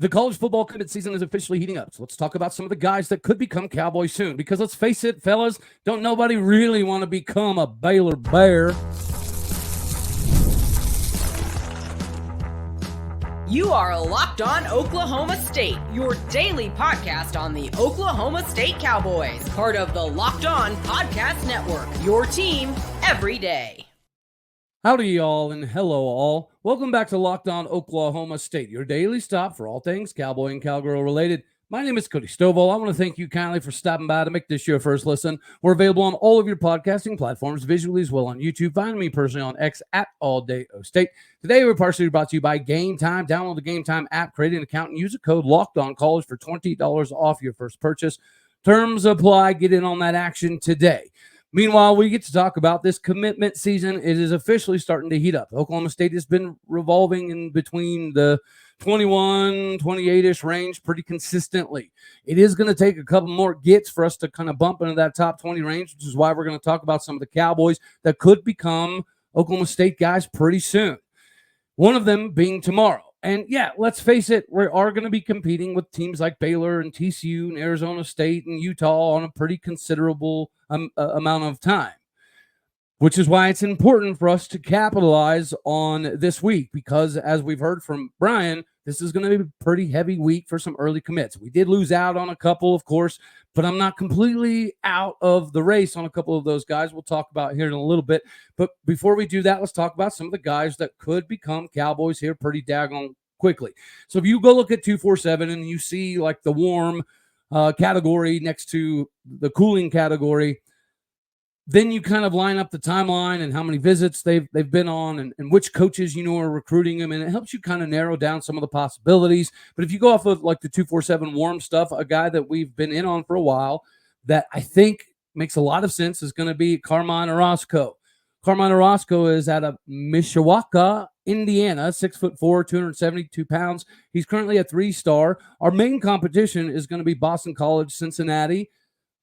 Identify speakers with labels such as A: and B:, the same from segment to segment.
A: The college football commitment season is officially heating up. So let's talk about some of the guys that could become Cowboys soon. Because let's face it, fellas, don't nobody really want to become a Baylor Bear.
B: You are Locked On Oklahoma State, your daily podcast on the Oklahoma State Cowboys, part of the Locked On Podcast Network, your team every day.
A: Howdy, y'all, and hello, all. Welcome back to Locked On Oklahoma State, your daily stop for all things Cowboy and Cowgirl related. My name is Cody Stovall. I want to thank you kindly for stopping by to make this your first listen. We're available on all of your podcasting platforms, visually as well on YouTube. Find me personally on X at AllDayOState. Today, we're partially brought to you by Game Time. Download the Game Time app, create an account, and use the code LOCKEDONCollege for $20 off your first purchase. Terms apply. Get in on that action today. Meanwhile, we get to talk about this commitment season. It is officially starting to heat up. Oklahoma State has been revolving in between the 21, 28-ish range pretty consistently. It is going to take a couple more gets for us to kind of bump into that top 20 range, which is why we're going to talk about some of the Cowboys that could become Oklahoma State guys pretty soon. One of them being tomorrow. And yeah, let's face it, we are going to be competing with teams like Baylor and TCU and Arizona State and Utah on a pretty considerable amount of time, which is why it's important for us to capitalize on this week because, as we've heard from Bryan, this is going to be a pretty heavy week for some early commits. We did lose out on a couple, of course, but I'm not completely out of the race on a couple of those guys we'll talk about here in a little bit. But before we do that, let's talk about some of the guys that could become Cowboys here pretty daggone quickly. So if you go look at 247 and you see like the warm category next to the cooling category, then you kind of line up the timeline and how many visits they've been on and which coaches are recruiting them, and it helps you kind of narrow down some of the possibilities. But if you go off of like the 247 warm stuff, a guy that we've been in on for a while that I think makes a lot of sense is going to be Carmine Orozco. Carmine Orozco is out of Mishawaka, Indiana, 6'4", 272 pounds. He's currently a 3-star. Our main competition is going to be Boston College, Cincinnati.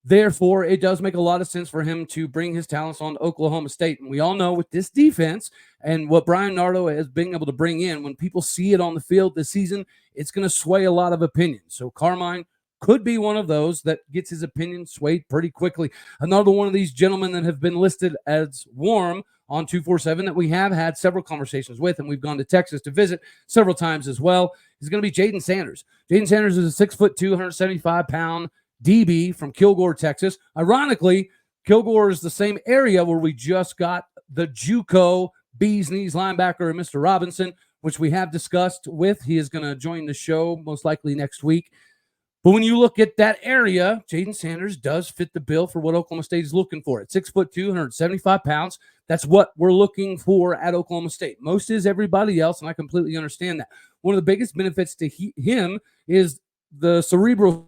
A: Therefore, it does make a lot of sense for him to bring his talents on to Oklahoma State. And we all know with this defense and what Bryan Nardo has been able to bring in, when people see it on the field this season, it's going to sway a lot of opinions. So Carmine could be one of those that gets his opinion swayed pretty quickly. Another one of these gentlemen that have been listed as warm on 247 that we have had several conversations with, and we've gone to Texas to visit several times as well, is going to be Jayson Sanders. Jayson Sanders is a 6'2", 275-pound DB from Kilgore, Texas. Ironically, Kilgore is the same area where we just got the JUCO Bees Knees linebacker, Mr. Robinson, which we have discussed with. He is going to join the show most likely next week. But when you look at that area, Jayson Sanders does fit the bill for what Oklahoma State is looking for. At 6'2", 175 pounds, that's what we're looking for at Oklahoma State. Most is everybody else, and I completely understand that. One of the biggest benefits to him is the cerebral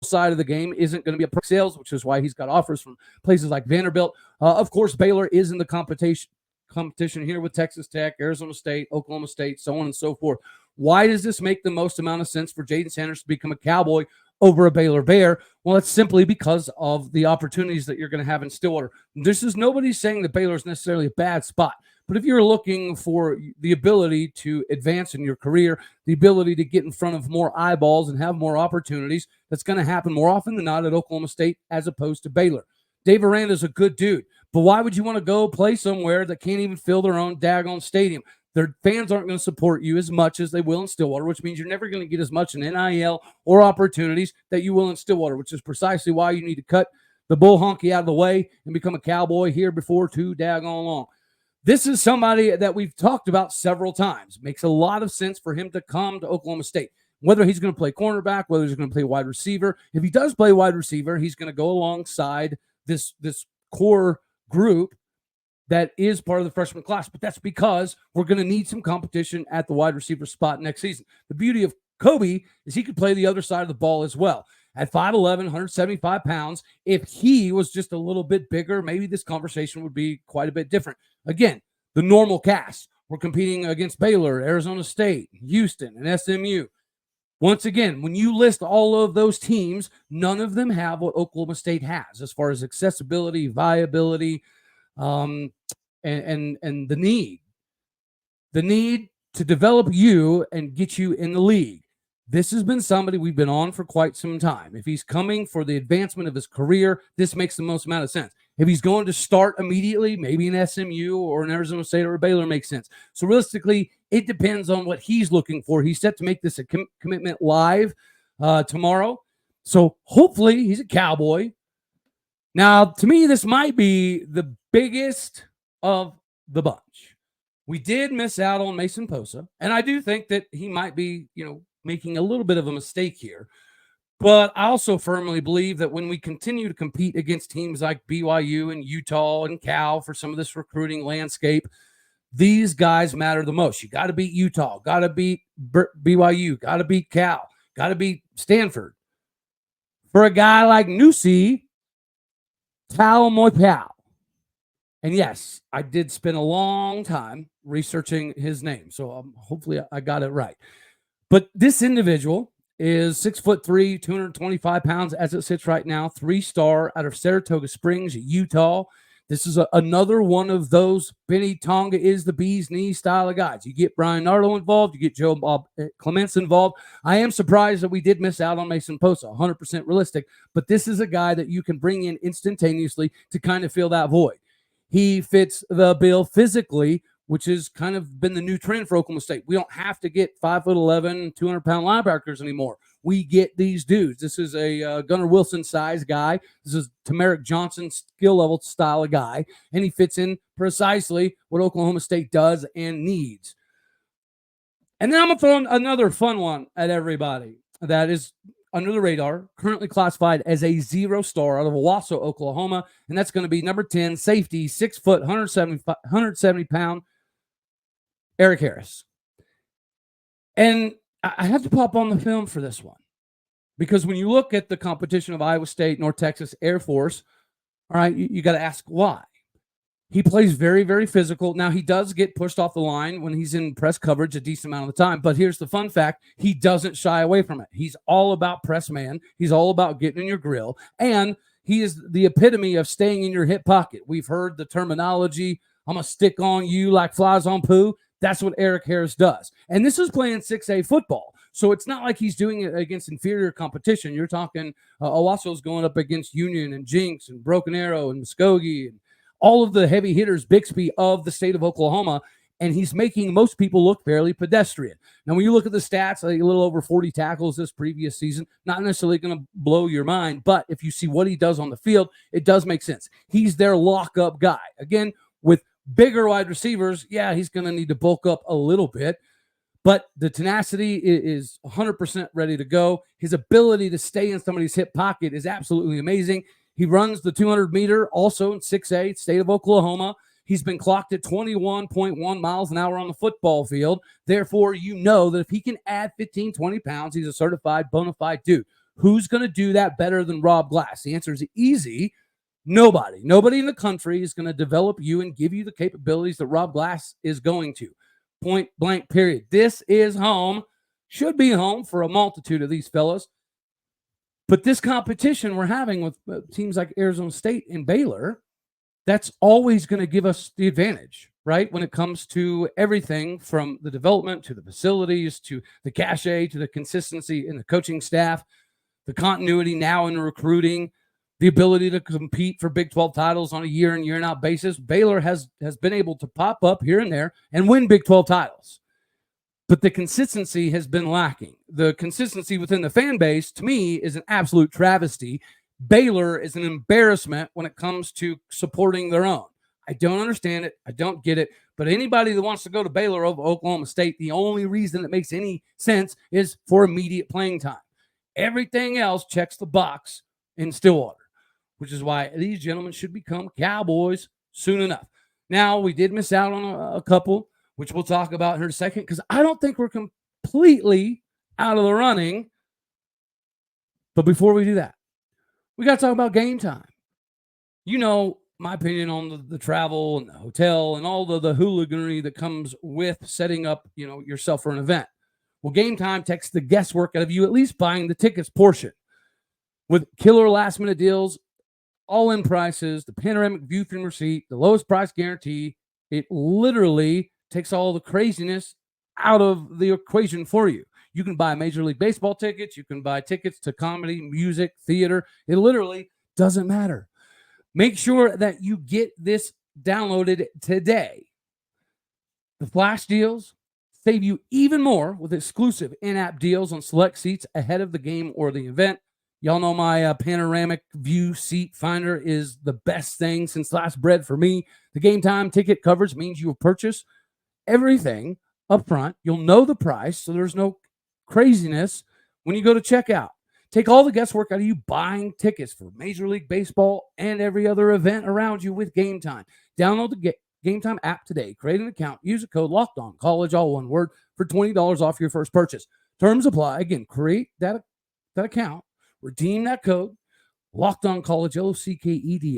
A: side of the game isn't going to be a prick sales, which is why he's got offers from places like Vanderbilt. Of course, Baylor is in the competition here with Texas Tech, Arizona State, Oklahoma State, so on and so forth. Why does this make the most amount of sense for Jayson Sanders to become a Cowboy over a Baylor Bear? Well, it's simply because of the opportunities that you're going to have in Stillwater. This is nobody saying that Baylor is necessarily a bad spot. But if you're looking for the ability to advance in your career, the ability to get in front of more eyeballs and have more opportunities, that's going to happen more often than not at Oklahoma State as opposed to Baylor. Dave Aranda's a good dude, but why would you want to go play somewhere that can't even fill their own daggone stadium? Their fans aren't going to support you as much as they will in Stillwater, which means you're never going to get as much in NIL or opportunities that you will in Stillwater, which is precisely why you need to cut the bull honky out of the way and become a Cowboy here before too daggone long. This is somebody that we've talked about several times. Makes a lot of sense for him to come to Oklahoma State. Whether he's going to play cornerback, whether he's going to play wide receiver. If he does play wide receiver, he's going to go alongside this core group that is part of the freshman class. But that's because we're going to need some competition at the wide receiver spot next season. The beauty of Kobe is he could play the other side of the ball as well. At 5'11", 175 pounds, if he was just a little bit bigger, maybe this conversation would be quite a bit different. Again, the normal cast. We're competing against Baylor, Arizona State, Houston, and SMU. Once again, when you list all of those teams, none of them have what Oklahoma State has as far as accessibility, viability, and the need. The need to develop you and get you in the league. This has been somebody we've been on for quite some time. If he's coming for the advancement of his career, this makes the most amount of sense. If he's going to start immediately, maybe an SMU or an Arizona State or a Baylor makes sense. So realistically, it depends on what he's looking for. He's set to make this a commitment live tomorrow. So hopefully he's a Cowboy. Now, to me, this might be the biggest of the bunch. We did miss out on Mason Posa, and I do think that he might be, making a little bit of a mistake here. But I also firmly believe that when we continue to compete against teams like BYU and Utah and Cal for some of this recruiting landscape, these guys matter the most. You got to beat Utah, got to beat BYU, got to beat Cal, got to beat Stanford. For a guy like Nusi Taomoipao. And yes, I did spend a long time researching his name, so hopefully I got it right. But this individual is 6'3", 225 pounds as it sits right now, 3-star out of Saratoga Springs, Utah. This is another one of those Benny Tonga is the bee's knees style of guys. You get Bryan Nardo involved, you get Joe Bob Clements involved. I am surprised that we did miss out on Mason Posa, 100% realistic, but this is a guy that you can bring in instantaneously to kind of fill that void. He fits the bill physically, which has kind of been the new trend for Oklahoma State. We don't have to get 5'11", 200-pound linebackers anymore. We get these dudes. This is a Gunnar Wilson size guy. This is Tamarick Johnson skill level style of guy, and he fits in precisely what Oklahoma State does and needs. And then I'm going to throw another fun one at everybody that is under the radar, currently classified as a 0-star out of Owasso, Oklahoma, and that's going to be number 10, safety, 6 foot, 170-pound, Eric Harris. And I have to pop on the film for this one because when you look at the competition of Iowa State, North Texas, Air Force, all right, you got to ask why. He plays very, very physical. Now, he does get pushed off the line when he's in press coverage a decent amount of the time, but here's the fun fact. He doesn't shy away from it. He's all about press man. He's all about getting in your grill, and he is the epitome of staying in your hip pocket. We've heard the terminology, I'm going to stick on you like flies on poo. That's what Eric Harris does. And this is playing 6A football. So it's not like he's doing it against inferior competition. You're talking Owasso's going up against Union and Jinx and Broken Arrow and Muskogee and all of the heavy hitters, Bixby of the state of Oklahoma, and he's making most people look fairly pedestrian. Now, when you look at the stats, a little over 40 tackles this previous season, not necessarily going to blow your mind, but if you see what he does on the field, it does make sense. He's their lock-up guy. Again, with bigger wide receivers, yeah, he's going to need to bulk up a little bit, but the tenacity is 100% ready to go. His ability to stay in somebody's hip pocket is absolutely amazing. He runs the 200-meter also in 6A, state of Oklahoma. He's been clocked at 21.1 miles an hour on the football field. Therefore, you know that if he can add 15, 20 pounds, he's a certified, bona fide dude. Who's going to do that better than Rob Glass? The answer is easy. Nobody. Nobody in the country is going to develop you and give you the capabilities that Rob Glass is going to. Point blank, period. This is home. Should be home for a multitude of these fellas. But this competition we're having with teams like Arizona State and Baylor, that's always going to give us the advantage, right? When it comes to everything from the development to the facilities to the cachet to the consistency in the coaching staff, the continuity now in recruiting, the ability to compete for Big 12 titles on a year in, year out basis. Baylor has been able to pop up here and there and win Big 12 titles. But the consistency has been lacking. The consistency within the fan base, to me, is an absolute travesty. Baylor is an embarrassment when it comes to supporting their own. I don't understand it. I don't get it. But anybody that wants to go to Baylor over Oklahoma State, the only reason it makes any sense is for immediate playing time. Everything else checks the box in Stillwater, which is why these gentlemen should become Cowboys soon enough. Now, we did miss out on a couple, which we'll talk about in a second, because I don't think we're completely out of the running. But before we do that, we got to talk about game time. You know my opinion on the travel and the hotel and all the hooliganry that comes with setting up, yourself for an event. Well, Game Time takes the guesswork out of you at least buying the tickets portion. With killer last-minute deals, all-in prices, the panoramic view from your seat, the lowest price guarantee, it literally takes all the craziness out of the equation for you. You can buy Major League Baseball tickets. You can buy tickets to comedy, music, theater. It literally doesn't matter. Make sure that you get this downloaded today. The flash deals save you even more with exclusive in-app deals on select seats ahead of the game or the event. Y'all know my panoramic view seat finder is the best thing since sliced bread for me. The Game Time ticket coverage means you will purchase everything up front. You'll know the price, so there's no craziness when you go to checkout. Take all the guesswork out of you buying tickets for Major League Baseball and every other event around you with Game Time. Download the Game Time app today. Create an account. Use a code LOCKEDONCollege, all one word, for $20 off your first purchase. Terms apply. Again, create that account. Redeem that code, LOCKEDONCollege,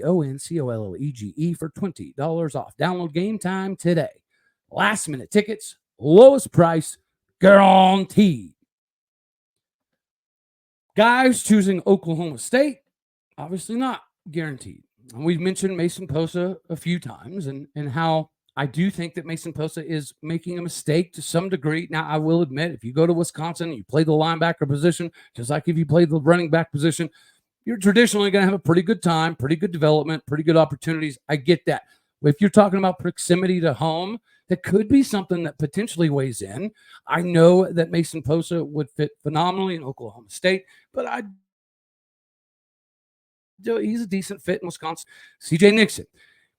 A: LOCKEDONCOLLEGE, for $20 off. Download Game Time today. Last minute tickets, lowest price, guaranteed. Guys choosing Oklahoma State, obviously not guaranteed. And we've mentioned Mason Posa a few times and how I do think that Mason Posa is making a mistake to some degree. Now, I will admit, if you go to Wisconsin, you play the linebacker position, just like if you play the running back position, you're traditionally going to have a pretty good time, pretty good development, pretty good opportunities. I get that. If you're talking about proximity to home, that could be something that potentially weighs in. I know that Mason Posa would fit phenomenally in Oklahoma State, but he's a decent fit in Wisconsin. CJ Nickson.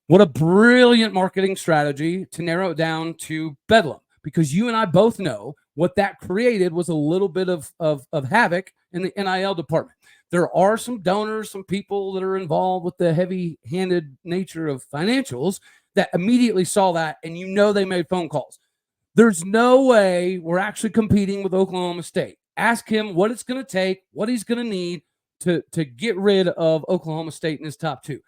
A: What a brilliant marketing strategy to narrow it down to Bedlam, because you and I both know what that created was a little bit of havoc in the NIL department. There are some donors, some people that are involved with the heavy-handed nature of financials that immediately saw that, and you know they made phone calls. There's no way we're actually competing with Oklahoma State. Ask him what it's going to take, what he's going to need to get rid of Oklahoma State in his top two.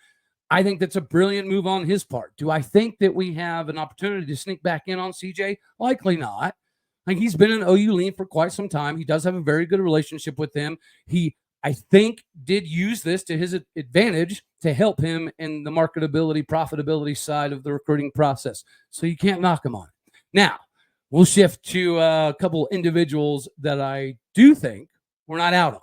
A: I think that's a brilliant move on his part. Do I think that we have an opportunity to sneak back in on CJ? Likely not. Like, he's been an OU lean for quite some time. He does have a very good relationship with them. He, I think, did use this to his advantage to help him in the marketability, profitability side of the recruiting process. So you can't knock him on it. Now, we'll shift to a couple individuals that I do think we're not out on.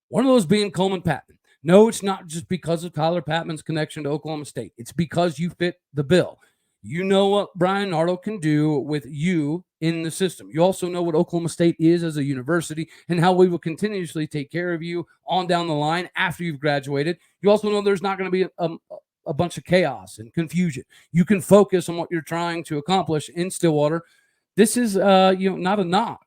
A: One of those being Coleman Patmon. No, it's not just because of Tyler Patman's connection to Oklahoma State. It's because you fit the bill. You know what Bryan Nardo can do with you in the system. You also know what Oklahoma State is as a university and how we will continuously take care of you on down the line after you've graduated. You also know there's not going to be a bunch of chaos and confusion. You can focus on what you're trying to accomplish in Stillwater. This is not a knock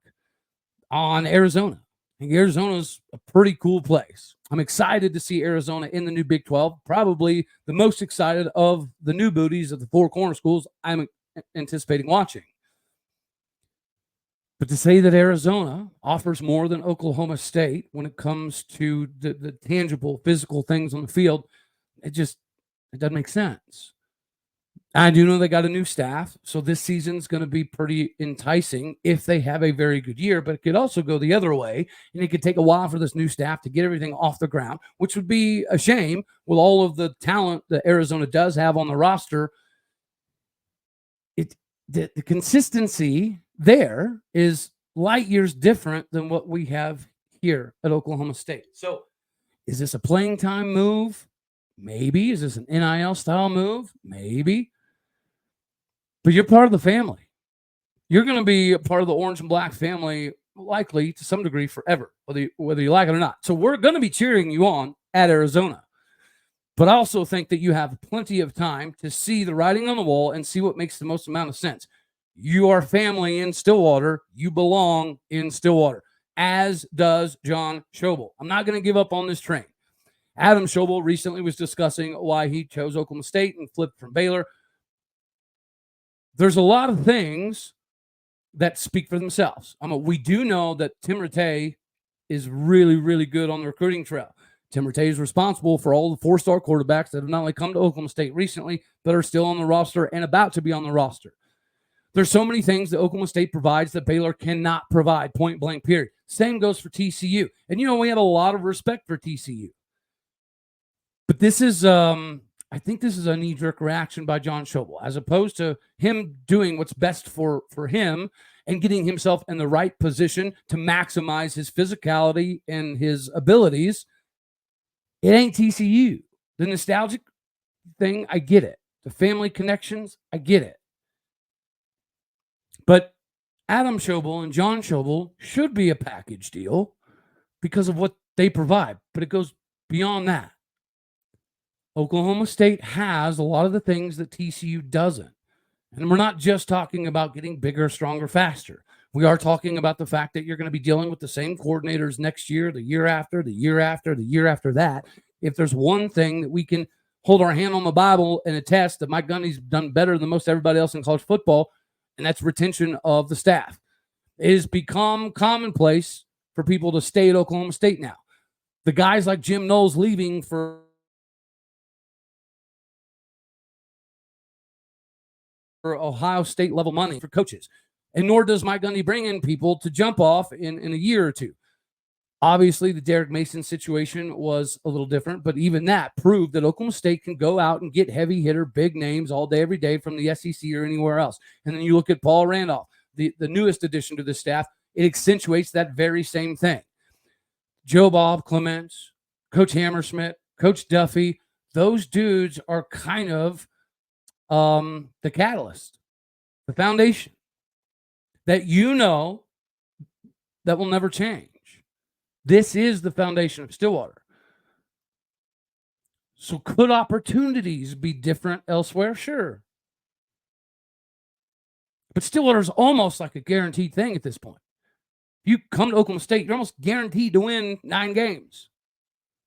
A: on Arizona. I think Arizona's a pretty cool place. I'm excited to see Arizona in the new Big 12. Probably the most excited of the new booties of the four corner schools I'm anticipating watching. But to say that Arizona offers more than Oklahoma State when it comes to the tangible, physical things on the field, it doesn't make sense. I do know they got a new staff, so this season's going to be pretty enticing if they have a very good year, but it could also go the other way, and it could take a while for this new staff to get everything off the ground, which would be a shame with all of the talent that Arizona does have on the roster. The consistency there is light years different than what we have here at Oklahoma State. So is this a playing time move? Maybe. Is this an NIL style move? Maybe. But you're part of the family. You're going to be a part of the orange and black family, likely to some degree forever, whether you like it or not. So we're going to be cheering you on at Arizona. But I also think that you have plenty of time to see the writing on the wall and see what makes the most amount of sense. You are family in Stillwater. You belong in Stillwater, as does John Schobel. I'm not going to give up on this train. Adam Schobel recently was discussing why he chose Oklahoma State and flipped from Baylor. There's a lot of things that speak for themselves. We do know that Tim Rattay is really, really good on the recruiting trail. Tim Rattay is responsible for all the four-star quarterbacks that have not only come to Oklahoma State recently, but are still on the roster and about to be on the roster. There's so many things that Oklahoma State provides that Baylor cannot provide, point blank, period. Same goes for TCU. And, we have a lot of respect for TCU. But this is, I think this is a knee-jerk reaction by John Schobel, as opposed to him doing what's best for him and getting himself in the right position to maximize his physicality and his abilities. It ain't TCU. The nostalgic thing, I get it. The family connections, I get it. But Adam Schobel and John Schobel should be a package deal because of what they provide. But it goes beyond that. Oklahoma State has a lot of the things that TCU doesn't. And we're not just talking about getting bigger, stronger, faster. We are talking about the fact that you're going to be dealing with the same coordinators next year, the year after, the year after, the year after that. If there's one thing that we can hold our hand on the Bible and attest that Mike Gundy's done better than most everybody else in college football, and that's retention of the staff. It has become commonplace for people to stay at Oklahoma State now. The guys like Jim Knowles leaving for Ohio State level money for coaches. And nor does Mike Gundy bring in people to jump off in a year or two. Obviously, the Derek Mason situation was a little different, but even that proved that Oklahoma State can go out and get heavy hitter, big names all day, every day from the SEC or anywhere else. And then you look at Paul Randolph, the newest addition to the staff, it accentuates that very same thing. Joe Bob Clements, Coach Hammersmith, Coach Duffy, those dudes are kind of the catalyst, the foundation that that will never change. This is the foundation of Stillwater. So could opportunities be different elsewhere? Sure. But Stillwater is almost like a guaranteed thing at this point. If you come to Oklahoma State, you're almost guaranteed to win 9 games.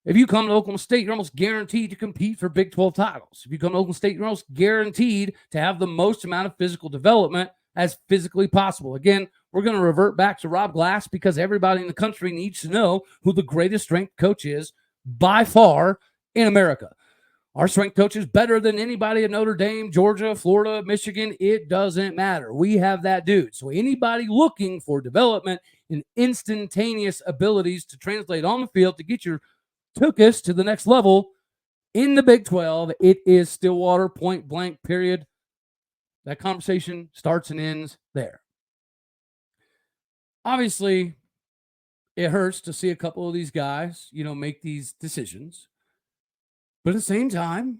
A: If you come to Oklahoma State, you're almost guaranteed to compete for Big 12 titles. If you come to Oklahoma State, you're almost guaranteed to have the most amount of physical development as physically possible. Again, we're going to revert back to Rob Glass because everybody in the country needs to know who the greatest strength coach is by far in America. Our strength coach is better than anybody at Notre Dame, Georgia, Florida, Michigan. It doesn't matter. We have that dude. So anybody looking for development and instantaneous abilities to translate on the field to get your Tookus to the next level in the Big 12, it is Stillwater, point blank, period. That conversation starts and ends there. Obviously, it hurts to see a couple of these guys, make these decisions. But at the same time,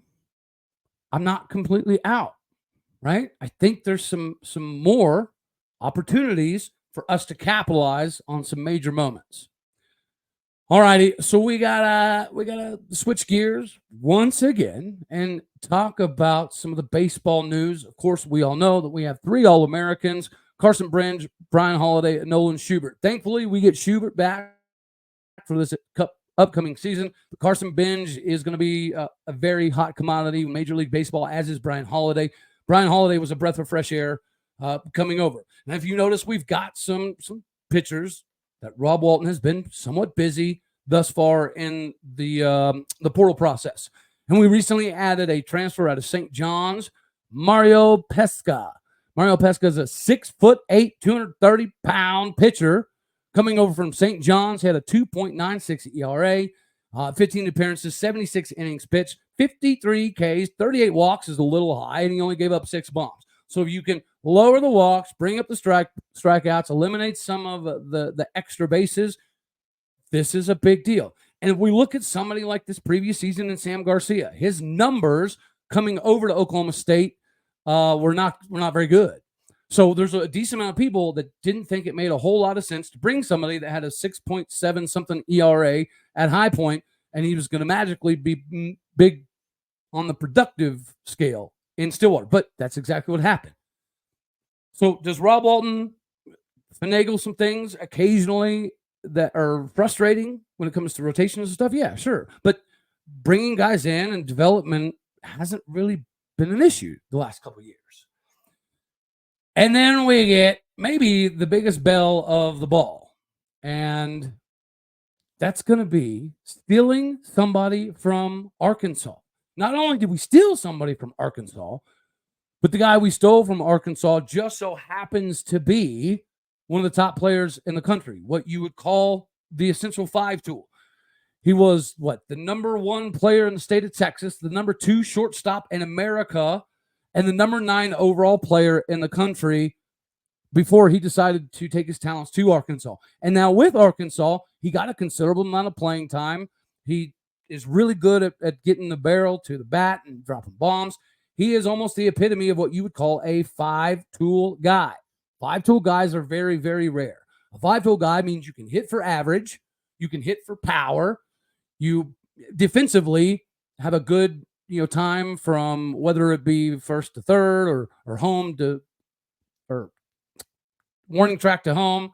A: I'm not completely out, right? I think there's some more opportunities for us to capitalize on some major moments. All righty, so we gotta switch gears once again and talk about some of the baseball news. Of course, we all know that we have 3 All-Americans: Carson Bringe, Brian Holliday, and Nolan Schubert. Thankfully, we get Schubert back for this upcoming season. But Carson Bringe is going to be a very hot commodity in Major League Baseball, as is Brian Holliday. Brian Holliday was a breath of fresh air coming over. And if you notice, we've got some pitchers that Rob Walton has been somewhat busy thus far in the portal process. And we recently added a transfer out of St. John's, Mario Pesca. Mario Pesca is a 6'8", 230-pound pitcher coming over from St. John's. He had a 2.96 ERA, 15 appearances, 76 innings pitched, 53 Ks, 38 walks is a little high, and he only gave up 6 bombs. So if you can lower the walks, bring up the strikeouts, eliminate some of the extra bases, this is a big deal. And if we look at somebody like this previous season in Sam Garcia, his numbers coming over to Oklahoma State were not very good. So there's a decent amount of people that didn't think it made a whole lot of sense to bring somebody that had a 6.7 something ERA at High Point, and he was going to magically be big on the productive scale in Stillwater. But that's exactly what happened. So does Rob Walton finagle some things occasionally that are frustrating when it comes to rotations and stuff? Yeah, sure. But bringing guys in and development hasn't really been an issue the last couple of years. And then we get maybe the biggest bell of the ball. And that's going to be stealing somebody from Arkansas. Not only did we steal somebody from Arkansas, but the guy we stole from Arkansas just so happens to be one of the top players in the country, what you would call the Essential 5 tool. He was, the number 1 player in the state of Texas, the number 2 shortstop in America, and the number 9 overall player in the country before he decided to take his talents to Arkansas. And now with Arkansas, he got a considerable amount of playing time. He is really good at getting the barrel to the bat and dropping bombs. He is almost the epitome of what you would call a five-tool guy. Five-tool guys are very, very rare. A five-tool guy means you can hit for average, you can hit for power, you defensively have a good time from whether it be first to third or home to or warning track to home.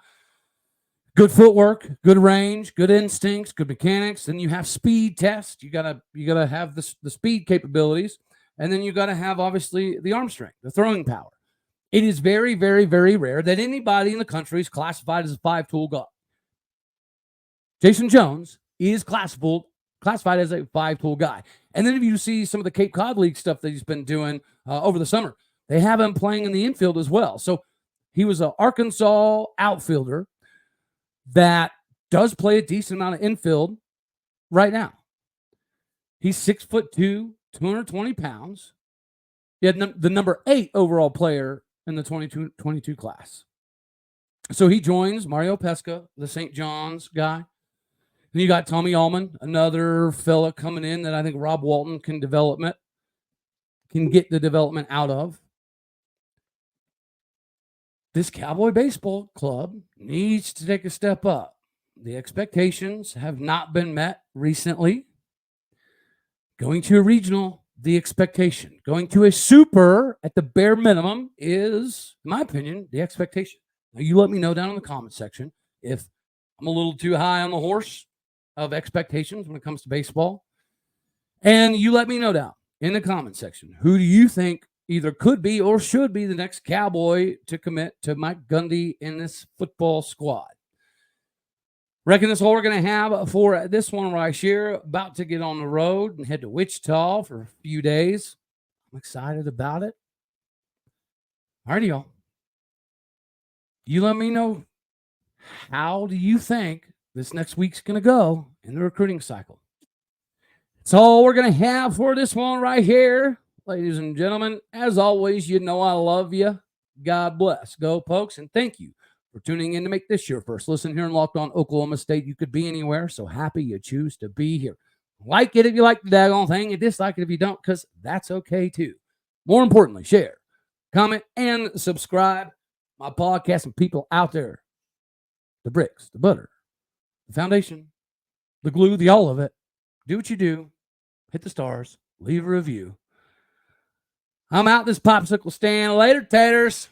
A: Good footwork, good range, good instincts, good mechanics. Then you have speed test. You gotta have the speed capabilities, and then you gotta have obviously the arm strength, the throwing power. It is very, very, very rare that anybody in the country is classified as a five-tool guy. Jayson Jones is classified as a five-tool guy. And then if you see some of the Cape Cod League stuff that he's been doing over the summer, they have him playing in the infield as well. So he was an Arkansas outfielder that does play a decent amount of infield right now. He's 6'2", 220 pounds. He had the number 8 overall player in the 22 class. So he joins Mario Pesca, the St. John's guy. Then you got Tommy Allman, another fella coming in that I think Rob Walton can get the development out of. This Cowboy baseball club needs to take a step up. The expectations have not been met recently. Going to a regional, the expectation. Going to a super at the bare minimum is, in my opinion, the expectation. Now, you let me know down in the comment section if I'm a little too high on the horse of expectations when it comes to baseball. And you let me know down in the comment section, who do you think either could be or should be the next Cowboy to commit to Mike Gundy in this football squad? Reckon that's all we're going to have for this one right here. About to get on the road and head to Wichita for a few days. I'm excited about it. All righty, y'all. You let me know, how do you think this next week's going to go in the recruiting cycle? That's all we're going to have for this one right here. Ladies and gentlemen, as always, you know I love you. God bless. Go Pokes, and thank you for tuning in to make this your first listen here in Locked On Oklahoma State. You could be anywhere, so happy you choose to be here. Like it if you like the daggone thing, and dislike it if you don't, because that's okay too. More importantly, share, comment, and subscribe. My podcast and people out there, the bricks, the butter, the foundation, the glue, the all of it. Do what you do. Hit the stars. Leave a review. I'm out this popsicle stand. Later, taters.